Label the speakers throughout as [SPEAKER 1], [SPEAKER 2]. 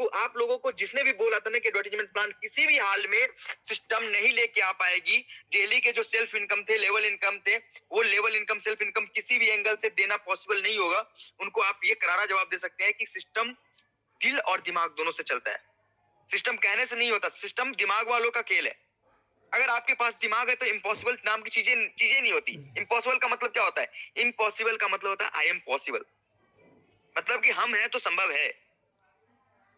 [SPEAKER 1] आप लोगों को जिसने भी बोला था ना कि एडवर्टाइजमेंट प्लान किसी भी हाल में सिस्टम नहीं लेके आ पाएगी, डेली के जो सेल्फ इनकम थे, लेवल इनकम थे, वो लेवल इनकम सेल्फ इनकम किसी भी एंगल से देना पॉसिबल नहीं होगा, उनको आप ये करारा जवाब दे सकते हैं कि सिस्टम दिल और दिमाग दोनों से चलता है। सिस्टम कहने से नहीं होता, सिस्टम दिमाग वालों का खेल है। अगर आपके पास दिमाग है तो इम्पॉसिबल नाम की चीजें चीजें नहीं होती। इम्पॉसिबल का मतलब क्या होता है? इम्पॉसिबल का मतलब होता है आई एम पॉसिबल, मतलब कि हम हैं तो संभव है,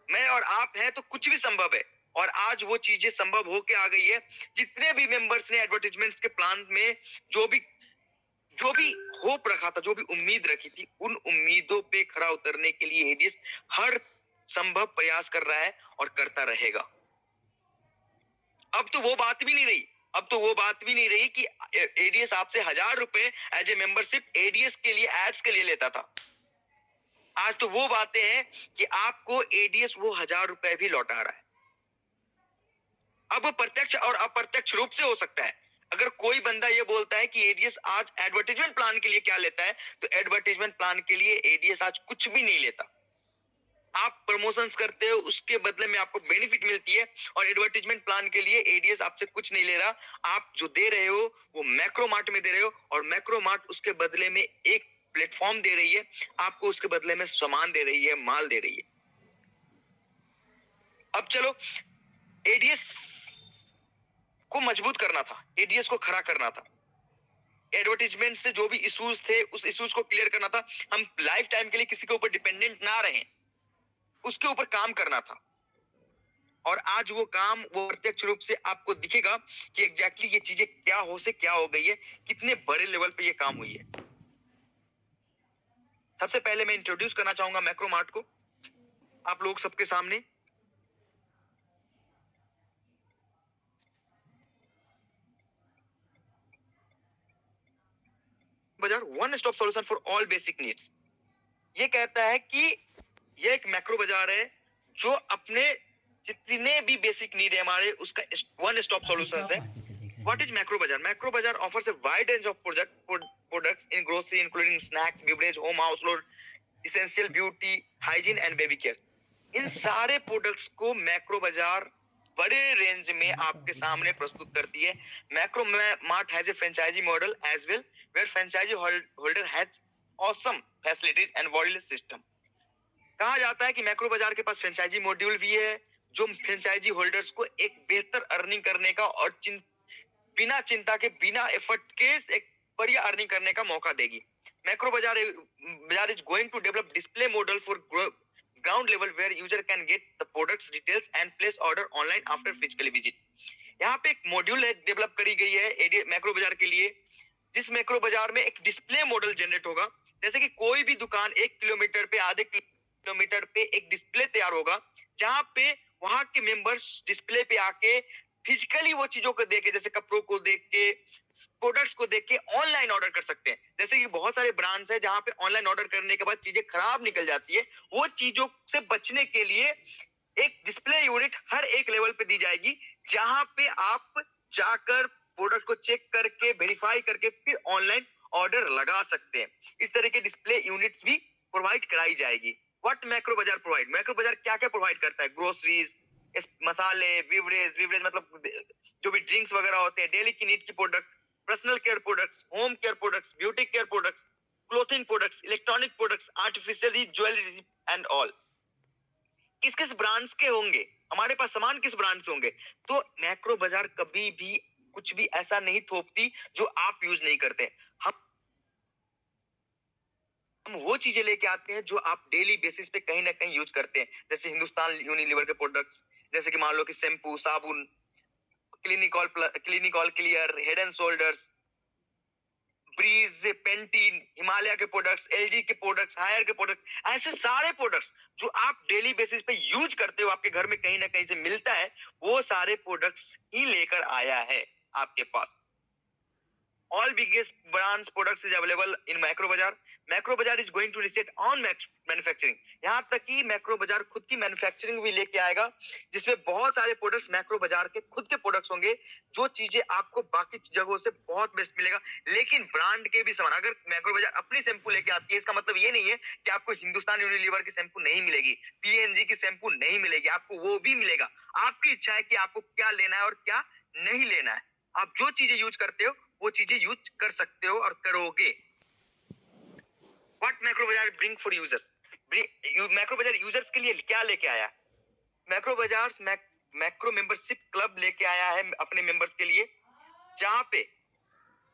[SPEAKER 1] मैं और आप हैं तो कुछ भी संभव है। और आज वो चीजें संभव होके आ गई है। जितने भी मेंबर्स ने एडवर्टाइजमेंट्स के प्लान में जो भी होप रखा था, जो भी उम्मीद रखी थी, उन उम्मीदों पे खरा उतरने के लिए एडीएस हर संभव प्रयास कर रहा है और करता रहेगा। अब तो वो बात भी नहीं रही, अब तो वो बात भी नहीं रही कि एडीएस आपसे 1000 रुपए एज ए मेंबरशिप एडीएस के लिए एड्स के लिए लेता था। आज तो वो बातें हैं कि आपको एडीएस वो 1000 रुपए भी लौटा रहा है। अब वो प्रत्यक्ष और अप्रत्यक्ष रूप से हो सकता है। अगर कोई बंदा ये बोलता है कि एडीएस आज एडवर्टाइजमेंट प्लान के लिए क्या लेता है, तो एडवर्टाइजमेंट प्लान के लिए एडीएस आज कुछ भी नहीं लेता। आप प्रमोशंस करते हो, उसके बदले में आपको बेनिफिट मिलती है, और एडवर्टाइजमेंट प्लान के लिए एडीएस आपसे कुछ नहीं ले रहा। आप जो दे रहे हो वो मैक्रोमार्ट में दे रहे हो, और मैक्रोमार्ट उसके बदले में एक प्लेटफॉर्म दे रही है, आपको उसके बदले में सामान दे रही है, माल दे रही है। अब चलो, एडीएस को मजबूत करना था, एडीएस को खड़ा करना था, एडवर्टाइजमेंट से जो भी इश्यूज थे उस इश्यूज को क्लियर करना था, हम लाइफ टाइम के लिए किसी के ऊपर डिपेंडेंट ना रहें, उसके ऊपर काम करना था। और आज वो काम वो प्रत्यक्ष रूप से आपको दिखेगा कि एग्जैक्टली ये चीजें क्या हो से क्या हो गई है, कितने बड़े लेवल पे ये काम हुई है। सबसे पहले मैं इंट्रोड्यूस करना चाहूंगा मैक्रोमार्ट को आप लोग सबके सामने। बाजार one stop solution for all basic needs, ये कहता है कि ये एक मैक्रो बाजार है जो अपने जितने भी बेसिक नीड है हमारे, उसका वन स्टॉप सॉल्यूशन है। What is Macro Bazaar? Macro Bazaar offers a wide range of products in grocery including snacks, beverage, home household, essential beauty, hygiene and baby care. इन सारे प्रोडक्ट्स को macro बाजार बड़े range में आपके सामने प्रस्तुत करती है। Macro Mart has a franchisee model as well, where franchisee holder has awesome facilities and world system. कहा जाता है कि मैक्रो बाजार के पास फ्रेंचाइजी मॉड्यूल भी है, जो फ्रेंचाइजी होल्डर्स को एक बेहतर अर्निंग करने का और बिना चिंता के, बिना एफर्ट के एक बढ़िया अर्निंग करने का मौका देगी। Macro Bazaar is going to develop display model for ground level where user can get the products details and place order online after physically visit. यहाँ पे एक मॉड्यूल डेवलप करी गई है मैक्रो बाजार के लिए, जिस मैक्रो बाजार में एक डिस्प्ले मॉडल जनरेट होगा। जैसे कि कोई भी दुकान 1 किलोमीटर पे, आधे किलोमीटर पे एक डिस्प्ले तैयार होगा, जहां पे वहां के मेंबर्स डिस्प्ले पे आके फिजिकली वो चीजों को देख के, जैसे कपड़ों को देख के, प्रोडक्ट्स को देख के ऑनलाइन ऑर्डर कर सकते हैं। जैसे कि बहुत सारे ब्रांड्स हैं जहां पे ऑनलाइन ऑर्डर करने के बाद चीजें खराब निकल जाती है, वो चीजों से बचने के लिए एक डिस्प्ले यूनिट हर एक लेवल पे दी जाएगी, जहां पे आप जाकर प्रोडक्ट को चेक करके, वेरीफाई करके फिर ऑनलाइन ऑर्डर लगा सकते हैं। इस तरह के डिस्प्ले यूनिट्स भी प्रोवाइड कराई जाएगी। व्हाट मैक्रो बाजार प्रोवाइड? मैक्रो बाजार क्या क्या प्रोवाइड करता है? ग्रोसरीज, मसाले, बिवरेज मतलब जो भी ड्रिंक्स वगैरह होते हैं, डेली की नीड की product, personal care products, home care products, beauty care products, clothing products, electronic products, artificial jewellery and all. किस किस ब्रांड्स के होंगे, हमारे पास सामान किस ब्रांड से होंगे? तो मैक्रो बाजार कभी भी कुछ भी ऐसा नहीं थोपती जो आप यूज नहीं करते। हम वो चीजें लेके आते हैं जो आप डेली बेसिस पे कहीं ना कहीं यूज करते हैं। जैसे हिंदुस्तान यूनिलीवर के प्रोडक्ट्स, जैसे कि मान लो कि शैम्पू, साबुन, Clinic All Clear, Head and Shoulders, Breeze, Pantene, Himalaya के प्रोडक्ट्स, एलजी के प्रोडक्ट्स, हायर के प्रोडक्ट, ऐसे सारे प्रोडक्ट्स जो आप डेली बेसिस पे यूज करते हो, आपके घर में कहीं ना कहीं से मिलता है, वो सारे प्रोडक्ट्स ही लेकर आया है आपके पास। all biggest brands products is available in Macro Bazaar. Macro Bazaar is going to reset on manufacturing. यहाँ तक कि Macro Bazaar खुद की मैन्युफैक्चरिंग भी लेके आएगा, जिसमें बहुत सारे प्रोडक्ट्स Macro Bazaar के खुद के प्रोडक्ट्स होंगे, जो चीजें आपको बाकी जगहों से बहुत बेस्ट मिलेगा, लेकिन ब्रांड के भी समान। अगर Macro Bazaar अपनी शैम्पू लेके आती है, इसका मतलब ये नहीं है कि आपको हिंदुस्तान यूनिलीवर की शैम्पू नहीं मिलेगी, पीएनजी की शैम्पू नहीं मिलेगी, आपको वो भी मिलेगा। आपकी इच्छा है कि आपको क्या लेना है और क्या नहीं लेना है। आप जो चीजें यूज करते हो वो चीजें यूज कर सकते हो और करोगे। What Macro Bazaar bring for users? Macro Bazaar users के लिए क्या लेके आया? Macro Bazaar macro membership club लेके आया है अपने मेंबर्स के लिए, जहां पे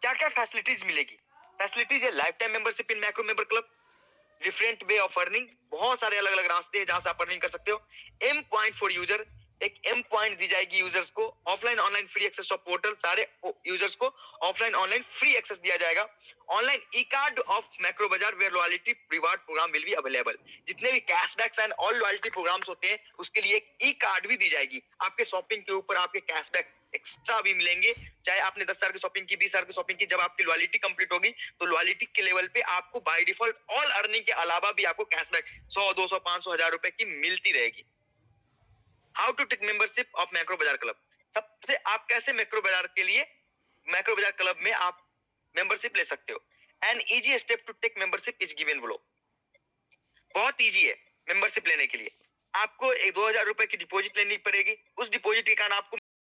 [SPEAKER 1] क्या क्या फैसिलिटीज मिलेगी। फैसिलिटीज है life time membership in macro member club, different way of earning, बहुत सारे अलग अलग रास्ते हैं जहां से आप अर्निंग कर सकते हो। एम पॉइंट फॉर यूजर, एक एम पॉइंट दी जाएगी यूजर्स को। Offline online free access of portal, सारे यूजर्स को ऑफलाइन ऑनलाइन फ्री एक्सेस दिया जाएगा। Online e card of Macro Bazaar where loyalty reward program will be available. जितने भी cashbacks and all loyalty programs होते हैं उसके लिए एक ई कार्ड भी दी जाएगी। आपके शॉपिंग के ऊपर आपके कैशबैक एक्स्ट्रा भी मिलेंगे, चाहे आपने 10,000 की शॉपिंग की, 20,000 की शॉपिंग की, जब आपकी लॉयल्टी कंप्लीट होगी तो लॉयल्टी के लेवल पे आपको बाय डिफॉल्ट ऑल अर्निंग के अलावा भी आपको कैशबैक 100, 200, 500, 1000 रुपए की मिलती रहेगी। How to take membership of Macro Bazaar club. सबसे आप कैसे मैक्रो बाजार के लिए मैक्रो बाजार क्लब में आप मेंबरशिप ले सकते हो। An easy step to take membership is given below. बहुत इजी है मेंबरशिप लेने के लिए। आपको 2,000 रुपए की डिपॉजिट लेनी पड़ेगी। उस डिपॉजिट के कारण आपको